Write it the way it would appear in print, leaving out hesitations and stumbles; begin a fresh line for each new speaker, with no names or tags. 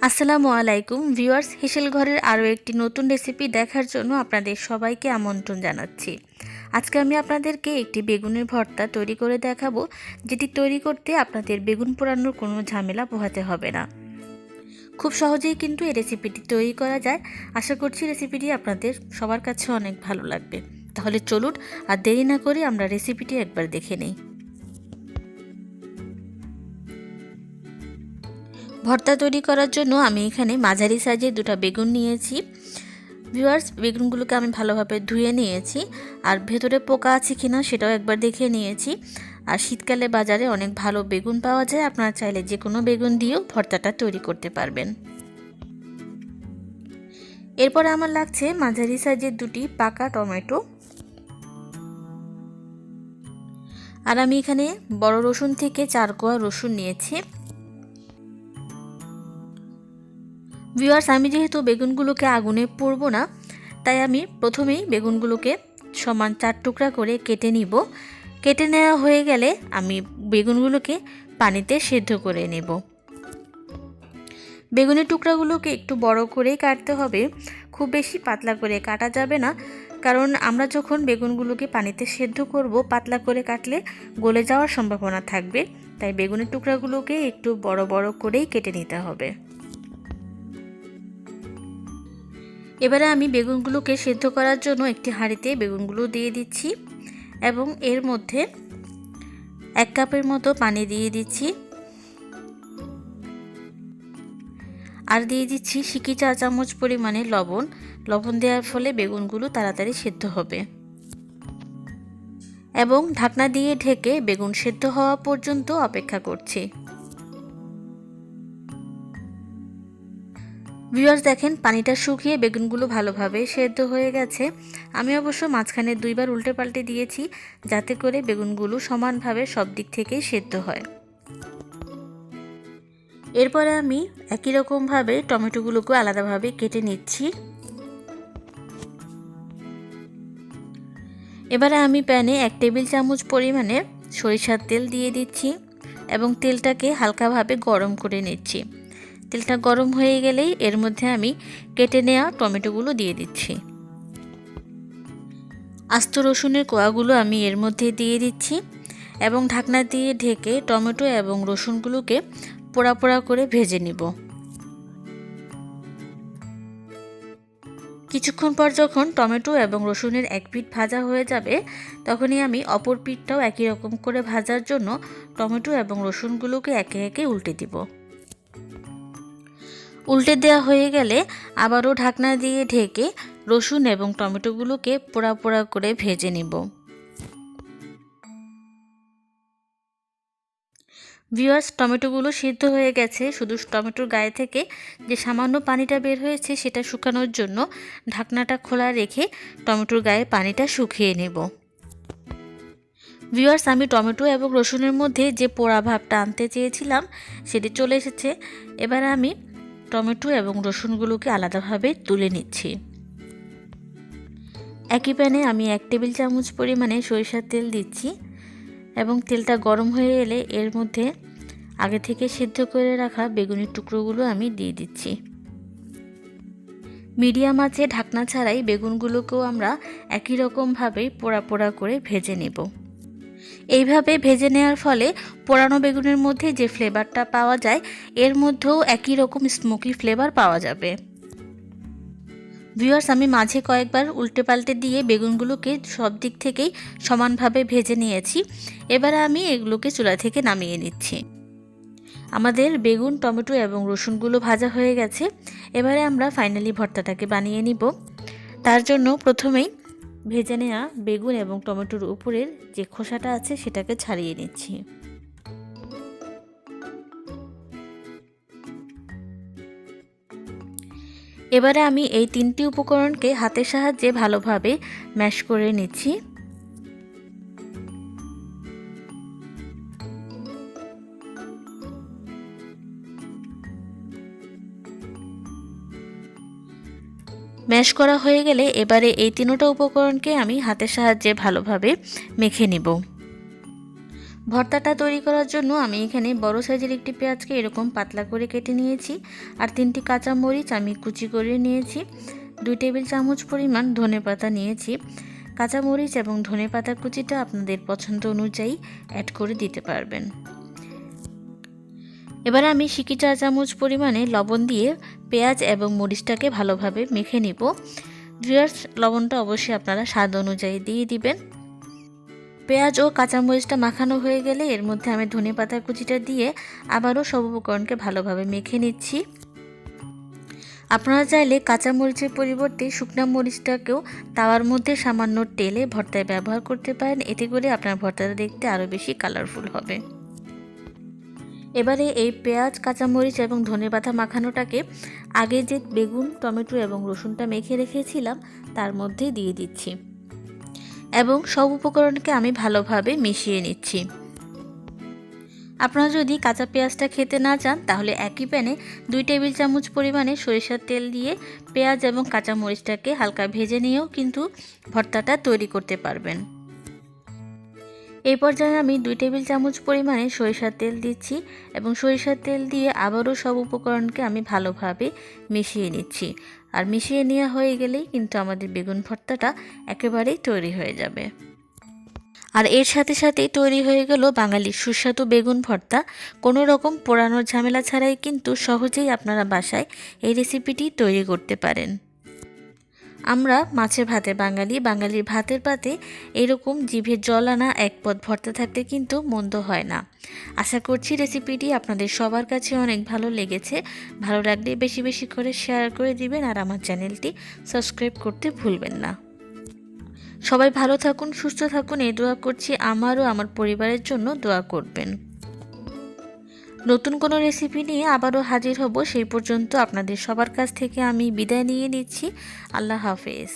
আসসালামু আলাইকুম ভিউয়ার্স, হেসেল ঘরের আরও একটি নতুন রেসিপি দেখার জন্য আপনাদের সবাইকে আমন্ত্রণ জানাচ্ছি। আজকে আমি আপনাদেরকে একটি বেগুনের ভর্তা তৈরি করে দেখাবো, যেটি তৈরি করতে আপনাদের বেগুন পোড়ানোর কোনো ঝামেলা পোহাতে হবে না। খুব সহজেই কিন্তু এই রেসিপিটি তৈরি করা যায়। আশা করছি রেসিপিটি আপনাদের সবার কাছে অনেক ভালো লাগবে। তাহলে চলুন আর দেরি না করে আমরা রেসিপিটি একবার দেখে নিই। ভর্তা তৈরি করার জন্য আমি এখানে মাঝারি সাইজের দুটো বেগুন নিয়েছি। ভিউয়ার্স, বেগুনগুলোকে আমি ভালোভাবে ধুয়ে নিয়েছি, আর ভেতরে পোকা আছে কিনা সেটাও একবার দেখে নিয়েছি। আর শীতকালে বাজারে অনেক ভালো বেগুন পাওয়া যায়, আপনারা চাইলে যে কোনো বেগুন দিয়েও ভর্তাটা তৈরি করতে পারবেন। এরপরে আমার লাগছে মাঝারি সাইজের দুটি পাকা টমেটো, আর আমি এখানে বড় রসুন থেকে 4 কোয়া রসুন নিয়েছি। ভিউয়ার্স, আমি যেহেতু বেগুনগুলোকে আগুনে পোড়ব না, তাই আমি প্রথমেই বেগুনগুলোকে সমান 4 টুকরা করে কেটে নিব। কেটে নেওয়া হয়ে গেলে আমি বেগুনগুলোকে পানিতে সেদ্ধ করে নেব। বেগুনের টুকরাগুলোকে একটু বড় করেই কাটতে হবে, খুব বেশি পাতলা করে কাটা যাবে না, কারণ আমরা যখন বেগুনগুলোকে পানিতে সেদ্ধ করব পাতলা করে কাটলে গলে যাওয়ার সম্ভাবনা থাকবে। তাই বেগুনের টুকরাগুলোকে একটু বড় বড় করেই কেটে নিতে হবে। এবারে আমি বেগুনগুলোকে সেদ্ধ করার জন্য একটি হাঁড়িতে বেগুনগুলো দিয়ে দিচ্ছি এবং এর মধ্যে 1 কাপের মতো পানি দিয়ে দিচ্ছি, আর দিয়ে দিচ্ছি সিকি চা চামচ পরিমাণে লবণ। লবণ দেওয়ার ফলে বেগুনগুলো তাড়াতাড়ি সেদ্ধ হবে, এবং ঢাকনা দিয়ে ঢেকে বেগুন সেদ্ধ হওয়া পর্যন্ত অপেক্ষা করছি। ভিউয়ার্স, দেখেন পানিটা শুকিয়ে বেগুনগুলো ভালোভাবে সেদ্ধ হয়ে গেছে। আমি অবশ্য মাঝখানে 2 বার উল্টে পাল্টে দিয়েছি, যাতে করে বেগুনগুলো সমানভাবে সব দিক থেকেই সেদ্ধ হয়। এরপরে আমি একই রকমভাবে টমেটোগুলোকে আলাদাভাবে কেটে নিচ্ছি। এবারে আমি প্যানে 1 টেবিল চামচ পরিমাণে সরিষার তেল দিয়ে দিচ্ছি এবং তেলটাকে হালকাভাবে গরম করে নিচ্ছি। তেলটা গরম হয়ে গেলেই এর মধ্যে আমি কেটে নেওয়া টমেটোগুলো দিয়ে দিচ্ছি। আস্ত রসুনের কোয়াগুলো আমি এর মধ্যে দিয়ে দিচ্ছি এবং ঢাকনা দিয়ে ঢেকে টমেটো এবং রসুনগুলোকে পোড়া পোড়া করে ভেজে নিব। কিছুক্ষণ পর যখন টমেটো এবং রসুনের এক পিঠ ভাজা হয়ে যাবে, তখনই আমি অপর পিঠটাও একই রকম করে ভাজার জন্য টমেটো এবং রসুনগুলোকে একে একে উল্টে দিব। উল্টে দেওয়া হয়ে গেলে আবারও ঢাকনা দিয়ে ঢেকে রসুন এবং টমেটোগুলোকে পোড়া পোড়া করে ভেজে নিব। ভিউয়ার্স, টমেটোগুলো সিদ্ধ হয়ে গেছে। শুধু টমেটোর গায়ে থেকে যে সামান্য পানিটা বের হয়েছে সেটা শুকানোর জন্য ঢাকনাটা খোলা রেখে টমেটোর গায়ে পানিটা শুকিয়ে নেব। ভিউয়ার্স, আমি টমেটো এবং রসুনের মধ্যে যে পোড়া ভাবটা আনতে চেয়েছিলাম সেটি চলে এসেছে। এবার আমি টমেটো এবং রসুনগুলোকে আলাদাভাবে তুলে নিচ্ছি। একই প্যানে আমি 1 টেবিল চামচ পরিমাণে সরিষার তেল দিচ্ছি এবং তেলটা গরম হয়ে এলে এর মধ্যে আগে থেকে সিদ্ধ করে রাখা বেগুনের টুকরোগুলো আমি দিয়ে দিচ্ছি। মিডিয়াম আঁচে ঢাকনা ছাড়াই বেগুনগুলোকেও আমরা একই রকমভাবেই পোড়া পোড়া করে ভেজে নেব। এইভাবে ভেজে নেওয়ার ফলে পোড়ানো বেগুনের মধ্যে যে ফ্লেভারটা পাওয়া যায়, এর মধ্যেও একই রকম স্মোকি ফ্লেভার পাওয়া যাবে। ভিউয়ার্স, আমি মাঝে কয়েকবার উল্টে পাল্টে দিয়ে বেগুনগুলোকে সব দিক থেকেই সমানভাবে ভেজে নিয়েছি। এবারে আমি এগুলোকে চুলা থেকে নামিয়ে নিচ্ছি। আমাদের বেগুন, টমেটো এবং রসুনগুলো ভাজা হয়ে গেছে। এবারে আমরা ফাইনালি ভর্তাটাকে বানিয়ে নিব। তার জন্য প্রথমেই ভেজে নেওয়া বেগুন এবং টমেটোর উপরের যে খোসাটা আছে সেটাকে ছাড়িয়ে নিচ্ছি। এবারে আমি এই 3টি উপকরণকে হাতের সাহায্যে ভালোভাবে ম্যাশ করে নিচ্ছি। ম্যাশ করা হয়ে গেলে এবারে এই 3টা উপকরণকে আমি হাতের সাহায্যে ভালোভাবে মেখে নিব। ভর্তাটা তৈরি করার জন্য আমি এখানে বড় সাইজের একটি পেঁয়াজকে এরকম পাতলা করে কেটে নিয়েছি, আর 3টি কাঁচামরিচ আমি কুচি করে নিয়েছি। 2 টেবিল চামচ পরিমাণ ধনেপাতা নিয়েছি। কাঁচামরিচ এবং ধনেপাতা কুচিটা আপনাদের পছন্দ অনুযায়ী অ্যাড করে দিতে পারবেন। এবার আমি সিকি 4 চামচ পরিমাণে লবণ দিয়ে পেঁয়াজ এবং মরিচটাকে ভালোভাবে মেখে নিব। ভিউয়ার্স, লবণটা অবশ্যই আপনারা স্বাদ অনুযায়ী দিয়ে দিবেন। পেঁয়াজ ও কাঁচামরিচটা মাখানো হয়ে গেলে এর মধ্যে আমি ধনেপাতা কুচিটা দিয়ে আবারও সব উপকরণকে ভালোভাবে মেখে নিচ্ছি। আপনারা চাইলে কাঁচামরিচের পরিবর্তে শুকনো মরিচটাকেও তাওয়ার মধ্যে সামান্য টেলে ভর্তায় ব্যবহার করতে পারেন, এতে করে আপনার ভর্তাটা দেখতে আরও বেশি কালারফুল হবে। এবারে এই পেঁয়াজ, কাঁচামরিচ এবং ধনেপাতা মাখানোটাকে আগে যে বেগুন, টমেটো এবং রসুনটা মেখে রেখেছিলাম তার মধ্যে দিয়ে দিচ্ছি এবং সব উপকরণকে আমি ভালোভাবে মিশিয়ে নিচ্ছি। আপনারা যদি কাঁচা পেঁয়াজটা খেতে না চান তাহলে একই প্যানে 2 টেবিল চামচ পরিমাণে সরিষার তেল দিয়ে পেঁয়াজ এবং কাঁচামরিচটাকে হালকা ভেজে নিয়েও কিন্তু ভর্তাটা তৈরি করতে পারবেন। এই পর্যায়ে আমি 2 টেবিল চামচ পরিমাণে সরিষার তেল দিচ্ছি এবং সরিষার তেল দিয়ে আবারও সব উপকরণকে আমি ভালোভাবে মিশিয়ে নিচ্ছি। আর মিশিয়ে নেওয়া হয়ে গেলেই কিন্তু আমাদের বেগুন ভর্তাটা একেবারেই তৈরি হয়ে যাবে। আর এর সাথে সাথেই তৈরি হয়ে গেল বাঙালির সুস্বাদু বেগুন ভর্তা। কোনো রকম পোড়ানোর ঝামেলা ছাড়াই কিন্তু সহজেই আপনারা বাসায় এই রেসিপিটি তৈরি করতে পারেন। আমরা মাছে ভাতে বাঙালি, বাঙালির ভাতের পাতে এরকম জিভে জল আনা এক পদ ভর্তা থাকতে কিন্তু মন্দ হয় না। আশা করছি রেসিপিটি আপনাদের সবার কাছে অনেক ভালো লেগেছে। ভালো লাগলে বেশি বেশি করে শেয়ার করে দিবেন আর আমার চ্যানেলটি সাবস্ক্রাইব করতে ভুলবেন না। সবাই ভালো থাকুন, সুস্থ থাকুন, এই দোয়া করছি। আমারও আমার পরিবারের জন্য দোয়া করবেন। নতুন কোনো রেসিপি নিয়ে আবারও হাজির হব, সেই পর্যন্ত আপনাদের সবার কাছ থেকে আমি বিদায় নিয়ে নিচ্ছি। আল্লাহ হাফেজ।